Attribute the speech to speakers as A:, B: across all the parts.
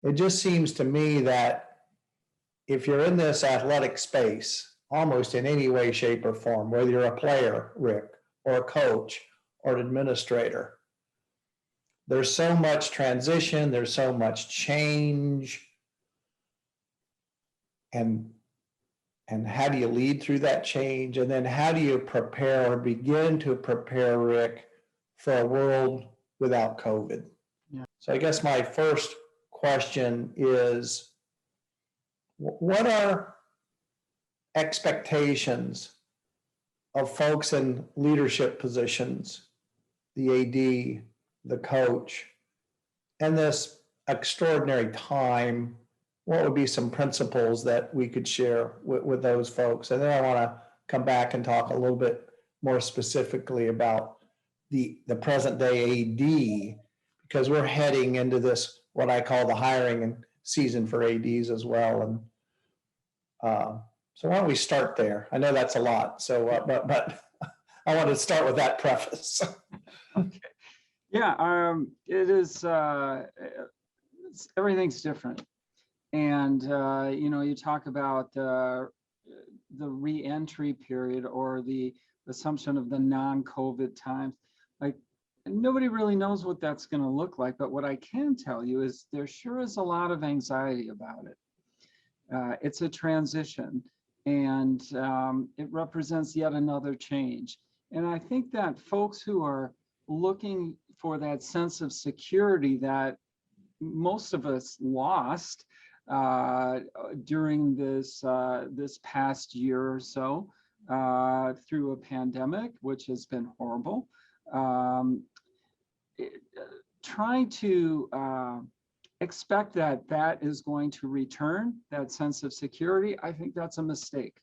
A: It just seems to me that if you're in this athletic space, almost in any way, shape, or form, whether you're a player, Rick, or a coach, or an administrator, there's so much transition, there's so much change. And how do you lead through that change? And then how do you prepare or begin to prepare, Rick, for a world without COVID?
B: Yeah.
A: So I guess my first question is, what are expectations of folks in leadership positions, the AD, the coach, and this extraordinary time? What would be some principles that we could share with those folks? And then I want to come back and talk a little bit more specifically about the present day AD, because we're heading into this, what I call the hiring season for ADs as well. And so why don't we start there? I know that's a lot, so but I want to start with that preface.
B: Okay. Yeah, it is. Everything's different, and you talk about the re-entry period or the assumption of the non-COVID times. Like, nobody really knows what that's going to look like, but what I can tell you is there sure is a lot of anxiety about it. It's a transition, and it represents yet another change. And I think that folks who are looking for that sense of security that most of us lost during this past year or so through a pandemic, which has been horrible, trying to expect that is going to return, that sense of security, I think that's a mistake.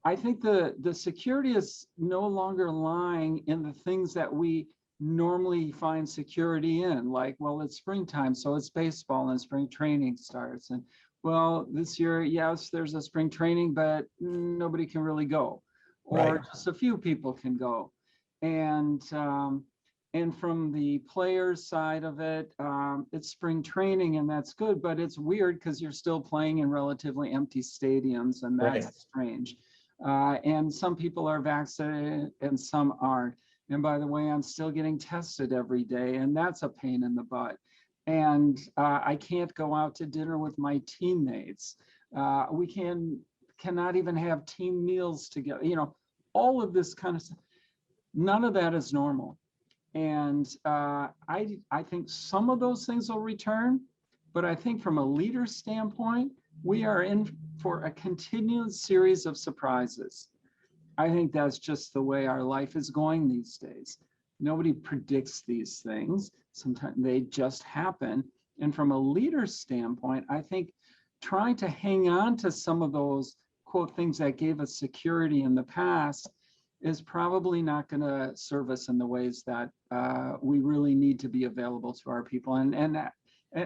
B: I think the security is no longer lying in the things that we normally find security in, like, well, it's springtime, so it's baseball and spring training starts. And well, this year, yes, there's a spring training, but nobody can really go, or
A: Right.
B: Just a few people can go. And from the players side of it, it's spring training, and that's good, but it's weird because you're still playing in relatively empty stadiums, and that's
A: Right.
B: strange. And some people are vaccinated and some aren't. And by the way, I'm still getting tested every day, and that's a pain in the butt. And I can't go out to dinner with my teammates. We cannot even have team meals together. All of this kind of stuff. None of that is normal. And I think some of those things will return, but I think from a leader standpoint, we are in for a continued series of surprises. I think that's just the way our life is going these days. Nobody predicts these things. Sometimes they just happen. And from a leader standpoint, I think trying to hang on to some of those, quote, things that gave us security in the past is probably not going to serve us in the ways that we really need to be available to our people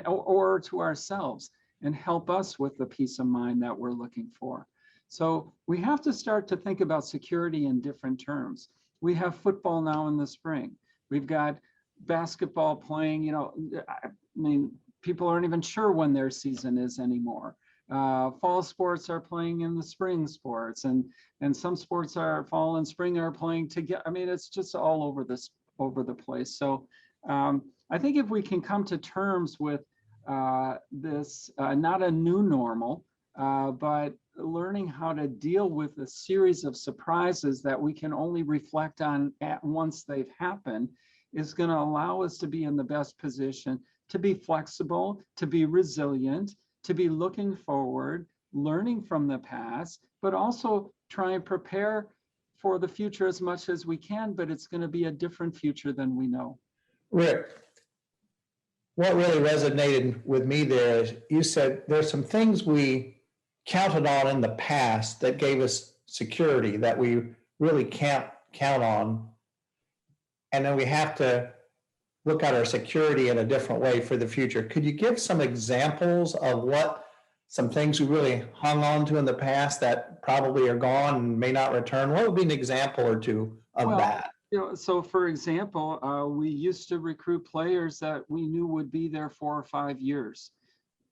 B: or to ourselves, and help us with the peace of mind that we're looking for. So we have to start to think about security in different terms. We have football now in the spring. We've got basketball playing, I mean, people aren't even sure when their season is anymore. Fall sports are playing in the spring sports, and some sports are fall and spring are playing together. I mean, it's just all over the place. So I think if we can come to terms with this, not a new normal, but learning how to deal with a series of surprises that we can only reflect on at once they've happened, is going to allow us to be in the best position to be flexible, to be resilient, to be looking forward, learning from the past, but also try and prepare for the future as much as we can, but it's going to be a different future than we know.
A: Rick, what really resonated with me there is you said there's some things we counted on in the past that gave us security that we really can't count on. And then we have to look at our security in a different way for the future. Could you give some examples of what some things we really hung on to in the past that probably are gone and may not return? What would be an example or two of that?
B: So for example, we used to recruit players that we knew would be there 4 or 5 years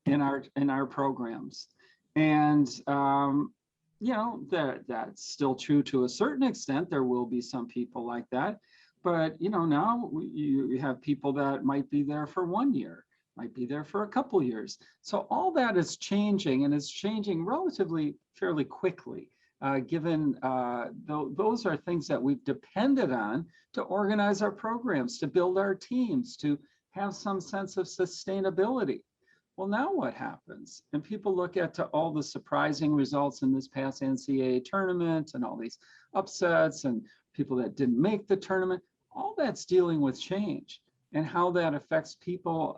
B: in our programs. And that's still true to a certain extent. There will be some people like that, but now you have people that might be there for 1 year, might be there for a couple years. So all that is changing, and it's changing relatively fairly quickly, given those are things that we've depended on to organize our programs, to build our teams, to have some sense of sustainability. Well, now what happens? And people look at all the surprising results in this past NCAA tournament and all these upsets and people that didn't make the tournament. All that's dealing with change and how that affects people,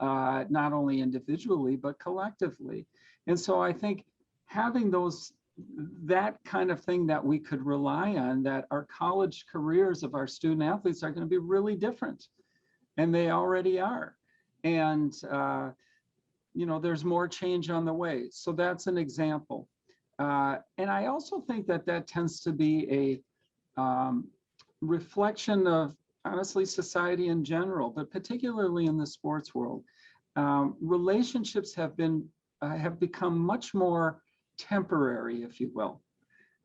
B: not only individually, but collectively. And so I think having that kind of thing that we could rely on, that our college careers of our student athletes are going to be really different. And they already are. And, there's more change on the way. So that's an example. And I also think that tends to be a reflection of, honestly, society in general, but particularly in the sports world. Relationships have become much more temporary, if you will.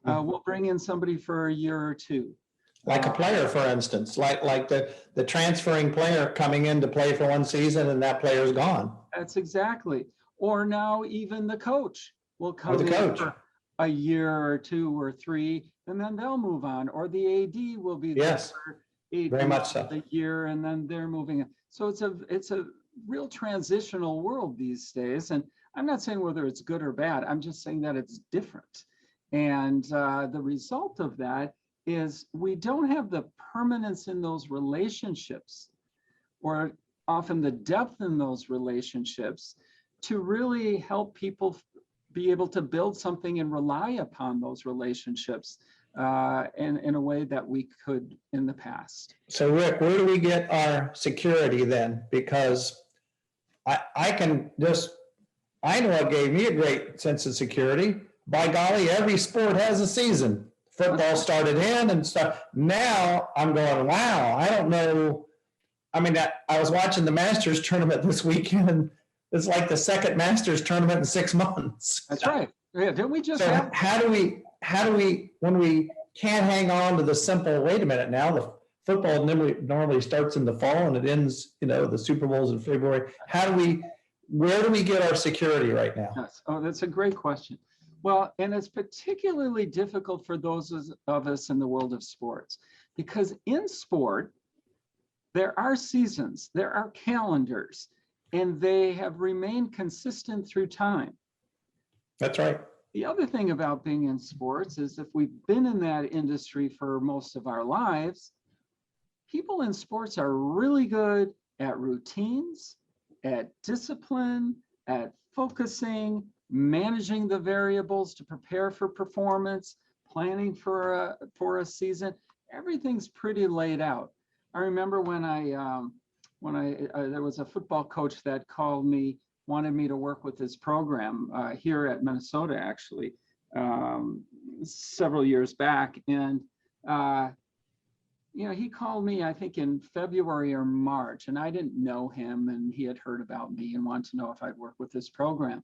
B: We'll bring in somebody for a year or two.
A: Like a player, for instance, like the transferring player coming in to play for one season and that player's gone.
B: That's exactly. Or now even the coach will come in for a year or 2 or 3, and then they'll move on. Or the AD will be there for 8
A: very much so.
B: a year, and then they're moving on. So it's a real transitional world these days. And I'm not saying whether it's good or bad. I'm just saying that it's different. And the result of that is we don't have the permanence in those relationships, or often the depth in those relationships, to really help people be able to build something and rely upon those relationships in a way that we could in the past.
A: So Rick, where do we get our security then? Because I know what gave me a great sense of security. By golly, every sport has a season. Football started in and stuff. Now I'm going, wow, I don't know. I mean, I was watching the Masters tournament this weekend, and it's like the second Masters tournament in 6 months.
B: That's right. Yeah, didn't we just
A: have? How do we, when we can't hang on to the simple, wait a minute now, the football normally starts in the fall and it ends, the Super Bowl's in February. Where do we get our security right now?
B: Yes. Oh, that's a great question. Well, and it's particularly difficult for those of us in the world of sports, because in sport, there are seasons, there are calendars, and they have remained consistent through time.
A: That's right.
B: The other thing about being in sports is if we've been in that industry for most of our lives, people in sports are really good at routines, at discipline, at focusing, managing the variables to prepare for performance, planning for a season. Everything's pretty laid out. I remember when there was a football coach that called me, wanted me to work with his program here at Minnesota, actually, several years back. And, he called me, I think in February or March, and I didn't know him, and he had heard about me and wanted to know if I'd work with this program.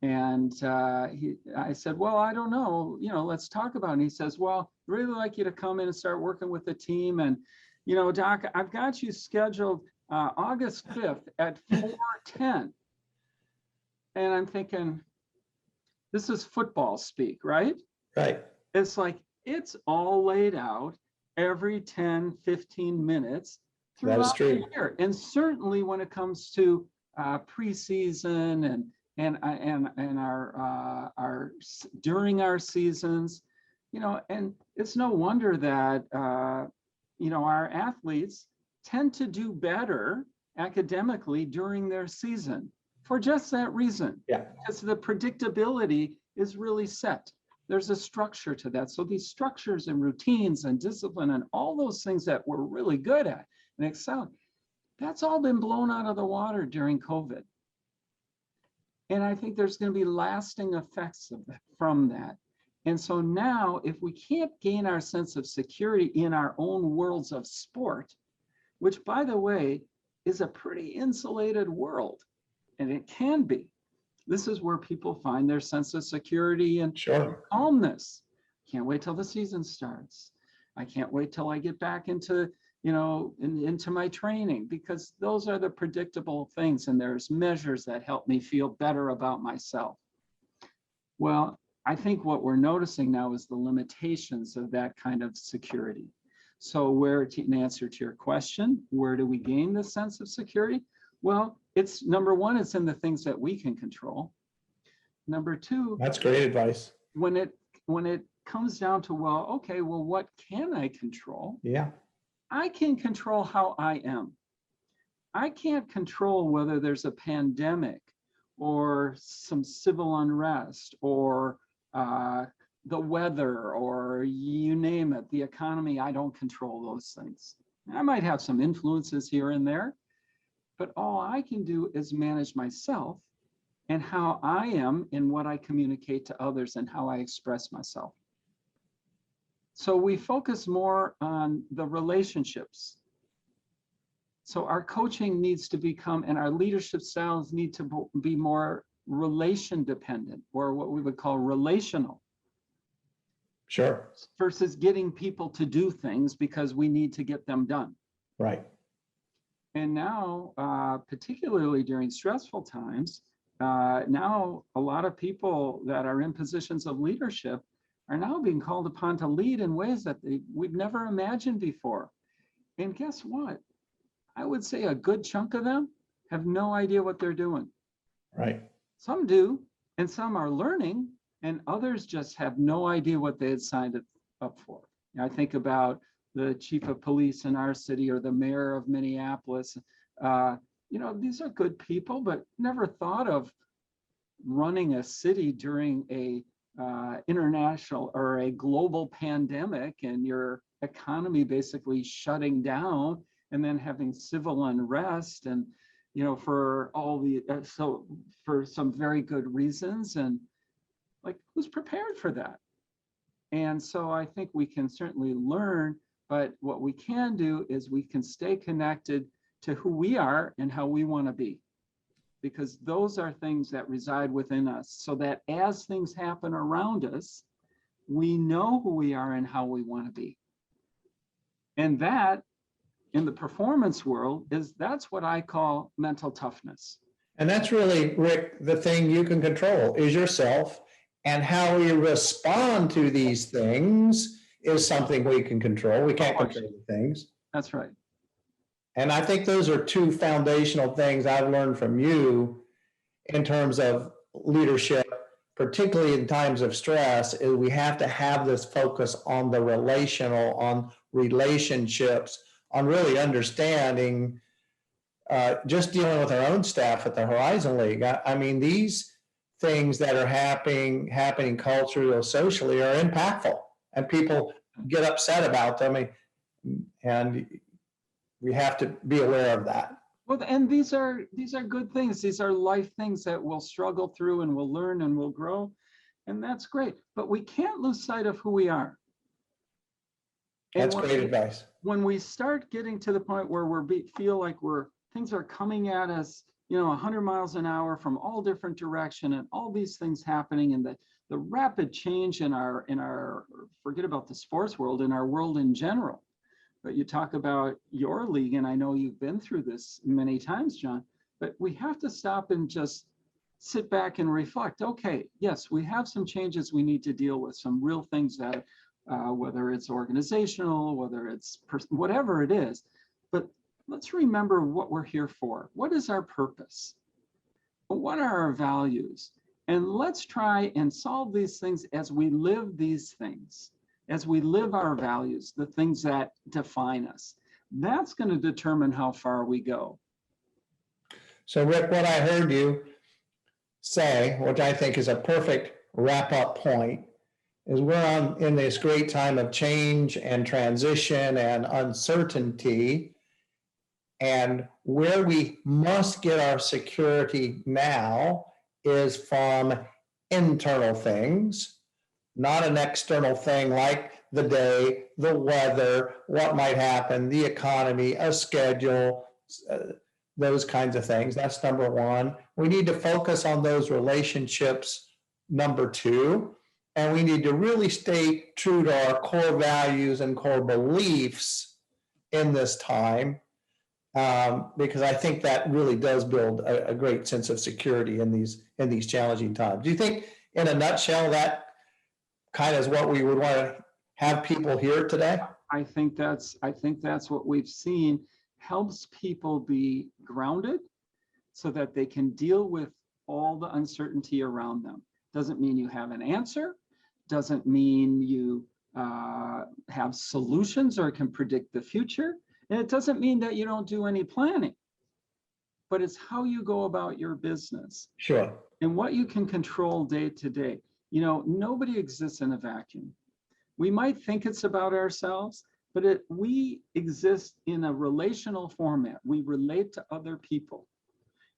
B: And I said, well, I don't know, let's talk about it. And he says, well, I'd really like you to come in and start working with the team. And, Doc, I've got you scheduled August 5th at 4:10. And I'm thinking, this is football speak, right?
A: Right.
B: It's like, it's all laid out every 10, 15 minutes throughout the year. And certainly when it comes to preseason and our during our seasons, and it's no wonder that our athletes tend to do better academically during their season for just that reason.
A: Yeah.
B: Because the predictability is really set. There's a structure to that. So these structures and routines and discipline and all those things that we're really good at and excel, that's all been blown out of the water during COVID. And I think there's going to be lasting effects from that. And so now, if we can't gain our sense of security in our own worlds of sport, which, by the way, is a pretty insulated world, and it can be. This is where people find their sense of security and
A: Sure.
B: calmness. Can't wait till the season starts. I can't wait till I get back into, into my training, because those are the predictable things, and there's measures that help me feel better about myself. Well, I think what we're noticing now is the limitations of that kind of security. So in answer to your question, where do we gain this sense of security? Well, it's number one, it's in the things that we can control. Number two,
A: That's great advice.
B: when it comes down to, well, okay, well, what can I control?
A: Yeah.
B: I can control how I am. I can't control whether there's a pandemic or some civil unrest or the weather, or you name it, the economy. I don't control those things. I might have some influences here and there, but all I can do is manage myself and how I am and what I communicate to others and how I express myself. So we focus more on the relationships. So our coaching needs to become, and our leadership styles need to be more relation dependent, or what we would call relational.
A: Sure.
B: Versus getting people to do things because we need to get them done.
A: Right.
B: And now, particularly during stressful times, now a lot of people that are in positions of leadership are now being called upon to lead in ways that we've never imagined before. And guess what? I would say a good chunk of them have no idea what they're doing.
A: Right.
B: Some do, and some are learning, and others just have no idea what they had signed up for. I think about the chief of police in our city or the mayor of Minneapolis. These are good people, but never thought of running a city during a international or a global pandemic, and your economy basically shutting down, and then having civil unrest, and for all the for some very good reasons, and like, who's prepared for that? And so I think we can certainly learn, but what we can do is we can stay connected to who we are and how we want to be, because those are things that reside within us, so that as things happen around us, we know who we are and how we want to be. And that, in the performance world, that's what I call mental toughness.
A: And that's really, Rick, the thing you can control is yourself, and how you respond to these things is something we can control. We can't control the things.
B: That's right.
A: And I think those are two foundational things I've learned from you in terms of leadership, particularly in times of stress, is we have to have this focus on the relational, on relationships, on really understanding, just dealing with our own staff at the Horizon League. I mean, these things that are happening culturally or socially are impactful, and people get upset about them, and we have to be aware of that.
B: Well, and these are good things. These are life things that we'll struggle through, and we'll learn, and we'll grow, and that's great. But we can't lose sight of who we are.
A: That's great advice.
B: When we start getting to the point where feel like things are coming at us, 100 miles an hour from all different direction, and all these things happening, and the rapid change in our forget about the sports world, in our world in general. But you talk about your league, and I know you've been through this many times, Jon, but we have to stop and just sit back and reflect. Okay, yes, we have some changes we need to deal with, some real things that, whether it's organizational, whether it's whatever it is, but let's remember what we're here for. What is our purpose? What are our values? And let's try and solve these things as we live these things, as we live our values, the things that define us. That's going to determine how far we go.
A: So, Rick, what I heard you say, which I think is a perfect wrap-up point, is we're in this great time of change and transition and uncertainty. And where we must get our security now is from internal things, not an external thing like the day, the weather, what might happen, the economy, a schedule, those kinds of things. That's number one. We need to focus on those relationships, number two. And we need to really stay true to our core values and core beliefs in this time, because I think that really does build a great sense of security in these challenging times. Do you think, in a nutshell, that kind of is what we would want to have people hear today?
B: I think that's what we've seen helps people be grounded so that they can deal with all the uncertainty around them. Doesn't mean you have an answer, doesn't mean you have solutions or can predict the future. And it doesn't mean that you don't do any planning, but it's how you go about your business.
A: Sure.
B: And what you can control day to day. You know, nobody exists in a vacuum. We might think it's about ourselves, but we exist in a relational format. We relate to other people.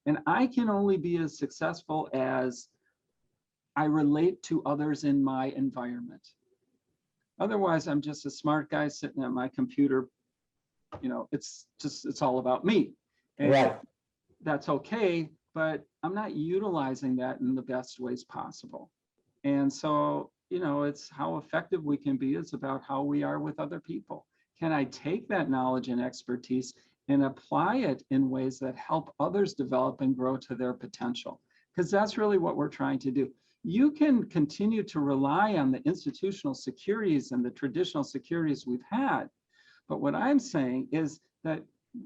B: And I can only be as successful as I relate to others in my environment. Otherwise, I'm just a smart guy sitting at my computer. You know, it's all about me. And
A: right.
B: That's okay, but I'm not utilizing that in the best ways possible. And so, you know, it's how effective we can be. It's about how we are with other people. Can I take that knowledge and expertise and apply it in ways that help others develop and grow to their potential? Because that's really what we're trying to do. You can continue to rely on the institutional securities and the traditional securities we've had. But what I'm saying is that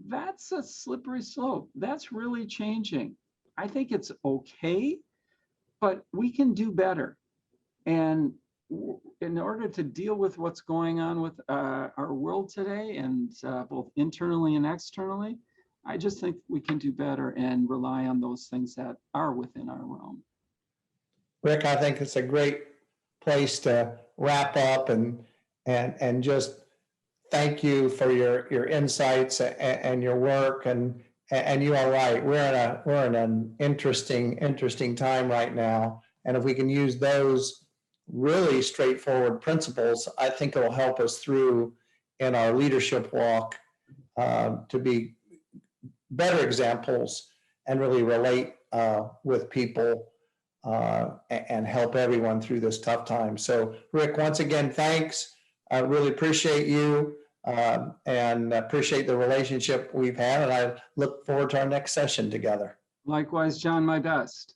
B: that's a slippery slope. That's really changing. I think it's okay, but we can do better. And in order to deal with what's going on with our world today, and both internally and externally, I just think we can do better and rely on those things that are within our realm.
A: Rick, I think it's a great place to wrap up, and just thank you for your insights and your work. And you are right. We're in an interesting time right now. And if we can use those really straightforward principles, I think it'll help us through in our leadership walk to be better examples and really relate with people and help everyone through this tough time. So, Rick, once again, thanks. I really appreciate you and appreciate the relationship we've had. And I look forward to our next session together.
B: Likewise, John, my best.